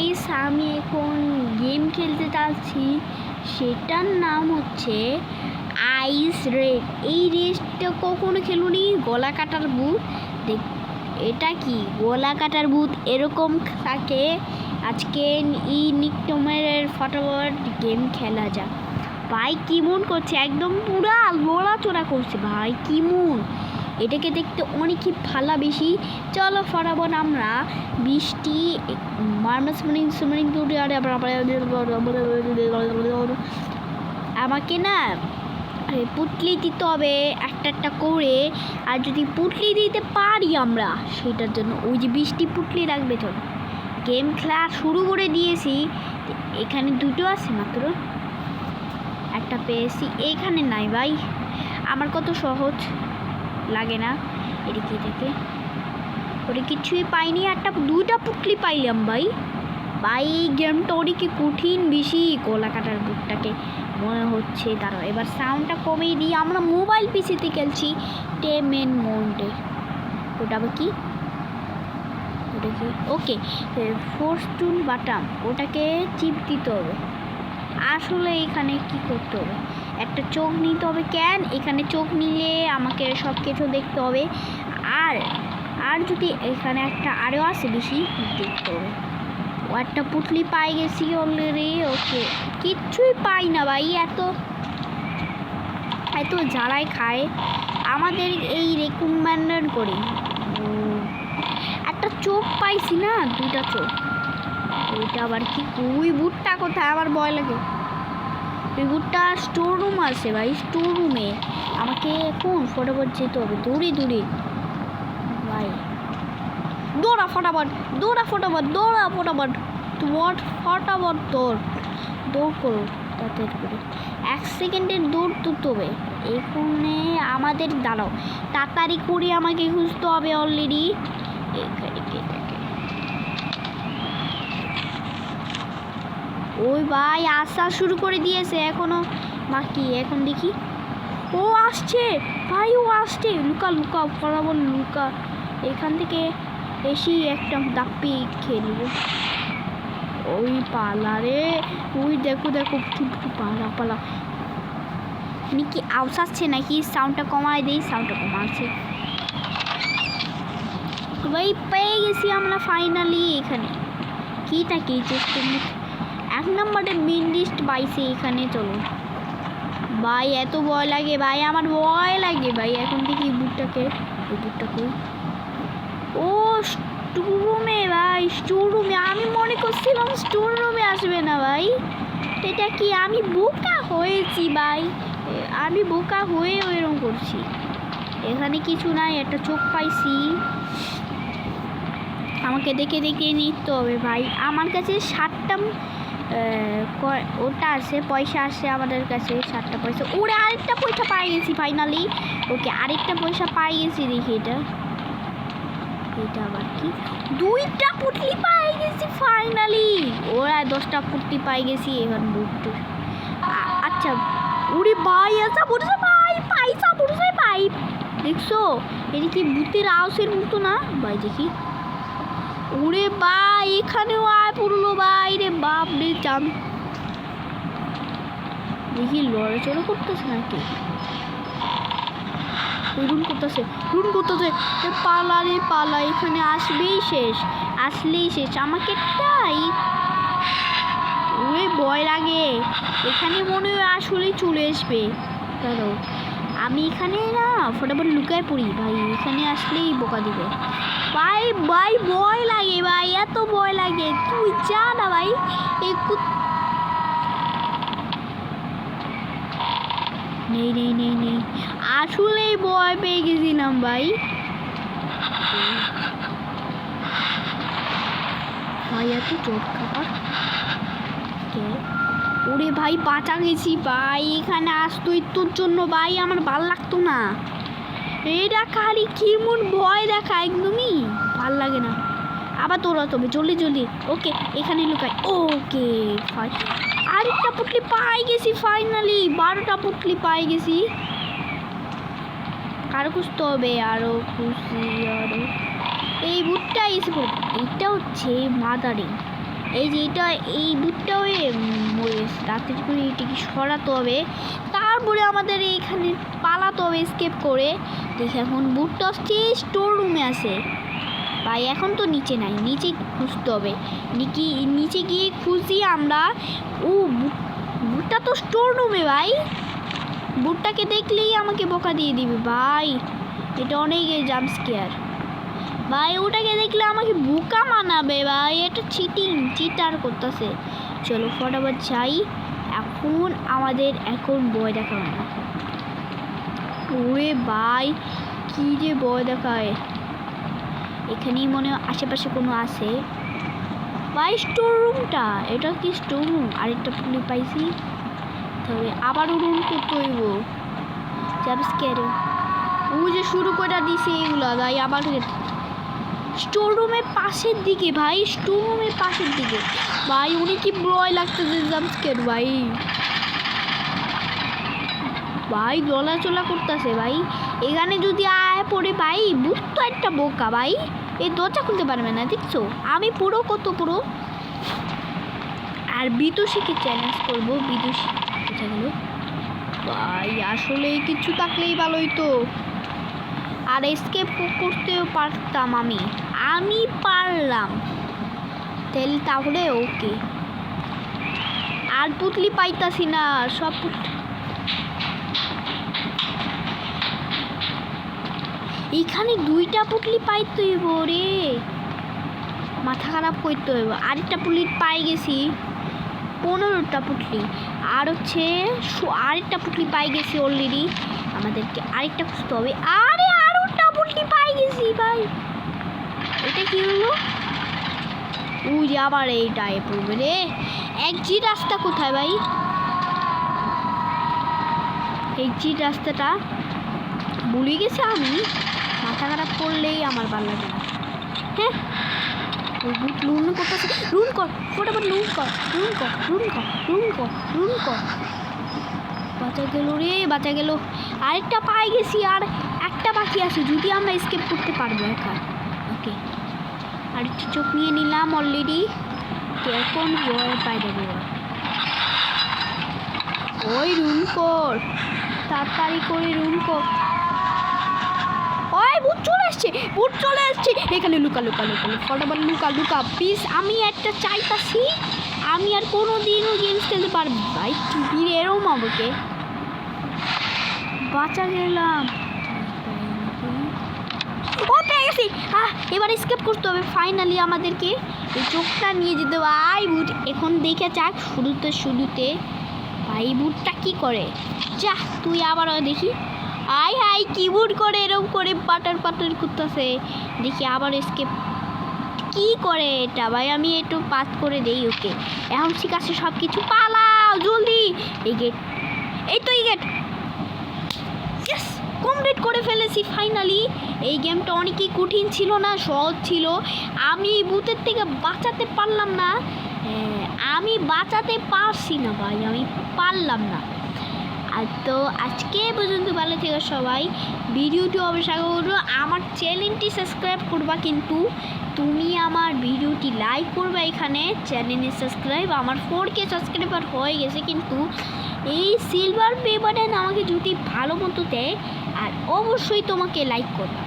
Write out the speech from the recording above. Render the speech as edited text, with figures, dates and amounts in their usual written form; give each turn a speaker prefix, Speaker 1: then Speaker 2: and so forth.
Speaker 1: Guys, আমি এখন game খেলতে যাচ্ছি, সেটার নাম হচ্ছে আইস রেড। এই রেসটা কখনো খেলুনি। গলা কাটার ভূত, দেখ এটা কি গলা কাটার ভূত এরকম থাকে। আজকে এই নিকটমের ফটাফট গেম খেলা যাক। ভাই কেমন করছে, একদম পুরা লড়াচড়া করছে ভাই, কেমন এটাকে দেখতে অনেকই ভালো বেশি। চলো ফটাফট আমরা বৃষ্টি আমাকে না পুটলি দিতে হবে একটা একটা করে। আর যদি পুটলি দিতে পারি আমরা, সেটার জন্য ওই যে বৃষ্টি পুটলি লাগবে। চলো গেম খেলা শুরু করে দিয়েছি। এখানে দুটো আছে মাত্র, একটা পেয়েছি, এখানে নাই ভাই। আমার কত সহজ লাগে না এদিকে থেকে ওটা কিছুই পাইনি, একটা দুইটা পুটলি পাইলাম ভাই। ভাই এই গেমটা ওদিকে কঠিন বেশি, গলা কাটার বুকটাকে মনে হচ্ছে। দাঁড়াও এবার সাউন্ডটা কমিয়ে দিই। আমরা মোবাইল পিসিতে খেলছি টেমেন মোডে। ওটা আবার কি, ওটা কি? ওকে, ফোর্স টুল বাটাম, ওটাকে চিপ দিতে হবে। আসলে এখানে কি করতে হবে, একটা চোখ নিতে হবে। কেন এখানে চোখ নিলে আমাকে সব কিছু দেখতে হবে। আর আর যদি এখানে একটা আরও আছে বেশি দেখতে হবে। ও একটা পুটলি পাই গেছি অলরেডি। ওকে, কিচ্ছুই পাই না ভাই, এত এত জ্বালাই খায় আমাদের এই রেকমেন্ড করি। একটা চোখ পাইছি না, দুইটা চোখ। ওইটা আবার কি, ওই বুটটা কোথায়, আমার ভয় লাগে। ওই বুটটা স্টোর রুম আছে ভাই, স্টোর রুমে আমাকে এখন ফটাফট যেতে হবে, দূরে দূরে ভাই। দৌড়া ফটাফট, দৌড়া ফটাফট, দৌড়া ফটাফট, ফটাফট দৌড় করো তাড়াতাড়ি করে। 1 সেকেন্ডের দৌড় তুলতে হবে এখানে আমাদের। দাঁড়াও তাড়াতাড়ি করে আমাকে খুঁজতে হবে অলরেডি। এখানে কে থাকে? ওই ভাই আসা শুরু করে দিয়েছে, এখনো বাকি। এখন দেখি, ও আসছে ভাই, ও আসছে। লুকা লুকা ফটাফট লুকা, এখান থেকে বেশি একটা দাপ্পি খেয়ে নেব। ওই পালা রে, ওই দেখো দেখো, পালা পালা। কি আওয়াজ আসছে নাকি? সাউন্ডটা কমায় দেই, সাউন্ডটা কমাচ্ছে ভাই। পেয়ে গেছি আমরা ফাইনালি। এখানে কিটা কি চেষ্টা, 1 নম্বরের মেন লিস্ট পাইছি এখানে। চলো ভাই, এত ভয় লাগে ভাই, আমার ভয় লাগে ভাই। এখন দেখি বুটটাকে, ওই বুটটাকে, ও স্টোর রুমে ভাই, স্টোর রুমে। আমি মনে করছিলাম স্টোর রুমে আসবে না ভাই। এটা কি আমি বোকা হয়েছি ভাই, আমি বোকা হয়ে এরকম করছি। এখানে কিছু নাই, একটা চোখ পাইছি। আমাকে দেখে দেখে নিতে হবে ভাই। আমার কাছে 7টা ওটা আছে, পয়সা আছে আমাদের কাছে 7টা পয়সা। ওরে আরেকটা পয়সা পাই গেছি ফাইনালি। ওকে, আরেকটা পয়সা পাই গেছি। দেখি এটা, এটা আবার কি? 2টা পুটলি পাই গেছি ফাইনালি। ওরা 10টা পুটলি পাই গেছি। এবার বুট, আচ্ছা ওরে ভাই, আচ্ছা বলছে ভাই পয়সা বলছে ভাই। দেখছো এটা কি ভূতের আওয়াজের মতো না ভাই? দেখি, ওরে ভাই এখানেও আয় পড়লো ভাই রে বাপ রে। চান দেখি লড়াচড়া করতেছে নাকি, রুন করতেছে, রুন করতেছে। পালা রে পালা, এখানে আসবেই শেষ, আসলেই শেষ আমাকে তাই। ওরে ভয় লাগে, এখানে মনে হয় আসলেই চলে আসবে। দাঁড়াও আমি এখানে না ফটাফট লুকায় পড়ি ভাই, এখানে আসলেই বোকা দিবে ভাই। ভাই ভয় লাগে ভাই, এত ভয় লাগে, তুই যা না ভাই। নেই নেই নেই নেই, আসলেই ভয় পেয়ে গেছিলাম ভাই। ভাই এত চোট খাবার, ওরে ভাই বাঁচা গেছি ভাই। এখানে আসতোই তোর জন্য ভাই, আমার ভাল লাগতো না। এটা খালি কেমন ভয় দেখা, একদমই ভাল লাগে না। আবার দৌড়াতে হবে জলদি জলদি। ওকে, এখানে লুকাই। ওকে, আরেকটা পুটলি পাই গেছি ফাইনালি। 12টা পুটলি পাই গেছি। আরো খুঁজতে হবে, আরো খুশি। আরো এই বুটটা এসে, এটা হচ্ছে মাদারি। এই যে এটা এই বুটটাও তাড়াতাড়ি করে এটাকে সরাতে হবে, তারপরে আমাদের এইখানে পালাতে হবে স্কেপ করে। দেখি এখন বুটটা হচ্ছে স্টোর রুমে আছে ভাই, এখন তো নিচে নাই, নিচে খুঁজতে হবে। নিচে গিয়ে খুঁজি আমরা। ও বুটটা তো স্টোর রুমে ভাই, বুটটাকে দেখলেই আমাকে বোকা দিয়ে দিবে ভাই, এটা অনেক জাম্প স্কেয়ার ভাই, ওটাকে দেখলে আমাকে বোকা মানাবে ভাই, এটা চিটার করতেছে। চলো ফটাফট যাই, এখন আমাদের এখন ভয় দেখাবে না। ওরে ভাই কি যে ভয় দেখায়, এখানেই মনে হয় আশেপাশে কোনো আছে ভাই। স্টোর রুমটা, এটা কি স্টোর রুম? আরেকটা পুলি পাইছি, তবে আবারও রুম করতে হইব জাম্প স্কেয়ারে। ও যে শুরু করে দিছে এগুলো ভাই, আবার স্টোর রুমের পাশের দিকে ভাই, স্টোর রুমের পাশের দিকে ভাই, উনি কি ভয় লাগতেছে জাম্প স্কেয়ার ভাই। ভাই চলা করতেছে ভাই, এখানে যদি আয় পড়ে ভাই, বুঝ তো একটা বোকা ভাই, এই দরজা খুলতে পারবে না, দেখছো আমি পুরো কত পুরো। আর বিদুষীকে চ্যালেঞ্জ করবো, বিদুষী কোথায় গেল ভাই, আসলে কিছু থাকলেই ভালোই তো। আর এসকেপ করতেও পারতাম, আমি পারলাম তাহলে ওকে। আর পুতলি পাইতাছি না, সব এইখানে দুইটা পুটলি পাইতে হইব রে, মাথা খারাপ করতে হইব। আরেকটা পুটলি পাই গেছি, 15টা পুটলি, আর হচ্ছে আরেকটা পুটলি পাই গেছি অলরেডি, আমাদেরকে আরেকটা খুঁজতে হবে। আরে আরেকটা পুটলি পাই গেছি ভাই, এটা কি হলো? ওই যে আবার এইটাই পড়বে রে। এক্সিট রাস্তা কোথায় ভাই? এক্সিট রাস্তাটা ভুলে গেছি আমি, মাথা খারাপ করলেই আমার ভালো লাগে না। হ্যাঁ ওই বুট লুন করতেছে, রুন কর ফটাফট, রুন কর। বাঁচা গেল রে, বাঁচা গেল। আরেকটা পাই গেছি, আর একটা বাকি আছে, যদি আমরা স্কেপ করতে পারবো একা। ওকে আরেকটা চোখ নিয়ে নিলাম অলরেডি, এখন ভয় পাই যাবে। ওই রুন কর, তাড়াতাড়ি করে রুন কর। ওই বুট চলে আসছে এখানে, লুকা ফটাফট লুকা প্লিজ। আমি একটা চাইতাছি, আমি আর কোনো দিনও গেমস খেলতে পারবো ভাই, টিভির এরম আমাকে বাঁচা গেলাম। ও পেয়ে গেছি, এবার স্কেপ করতে হবে ফাইনালি, আমাদেরকে এই চোখটা নিয়ে যেতে হবে। আই বুট এখন দেখে যাক, শুরুতে ভাই বুটটা কি করে, যা তুই আবার দেখি। হাই কিবোর্ড করে এরকম করে পাটার করতেছে, দেখি আবার স্কেপ কি করে এটা ভাই, আমি একটু পাস করে দেই। ওকে এখন ঠিক আছে, সব কিছু পালাও জলদি। এই গেট, এই তো এই গেট, ইয়েস কমপ্লিট করে ফেলেছি ফাইনালি। এই গেমটা অনেকই কঠিন ছিল না, সহজ ছিল। আমি ভূতের থেকে বাঁচাতে পারলাম না, আমি বাঁচাতে পারছি না ভাই, আমি পারলাম না। আর তো আজকে পর্যন্ত ভালো থেকো সবাই, ভিডিওটি অবশ্যই করো, আমার চ্যানেলটি সাবস্ক্রাইব করবা, কিন্তু তুমি আমার ভিডিওটি লাইক করবা। এখানে চ্যানেলে সাবস্ক্রাইব, আমার 4K সাবস্ক্রাইবার হয়ে গেছে, কিন্তু এই সিলভার প্লে বাটন আমাকে যদি ভালো মতো দেয়, আর অবশ্যই তোমাকে লাইক করবা।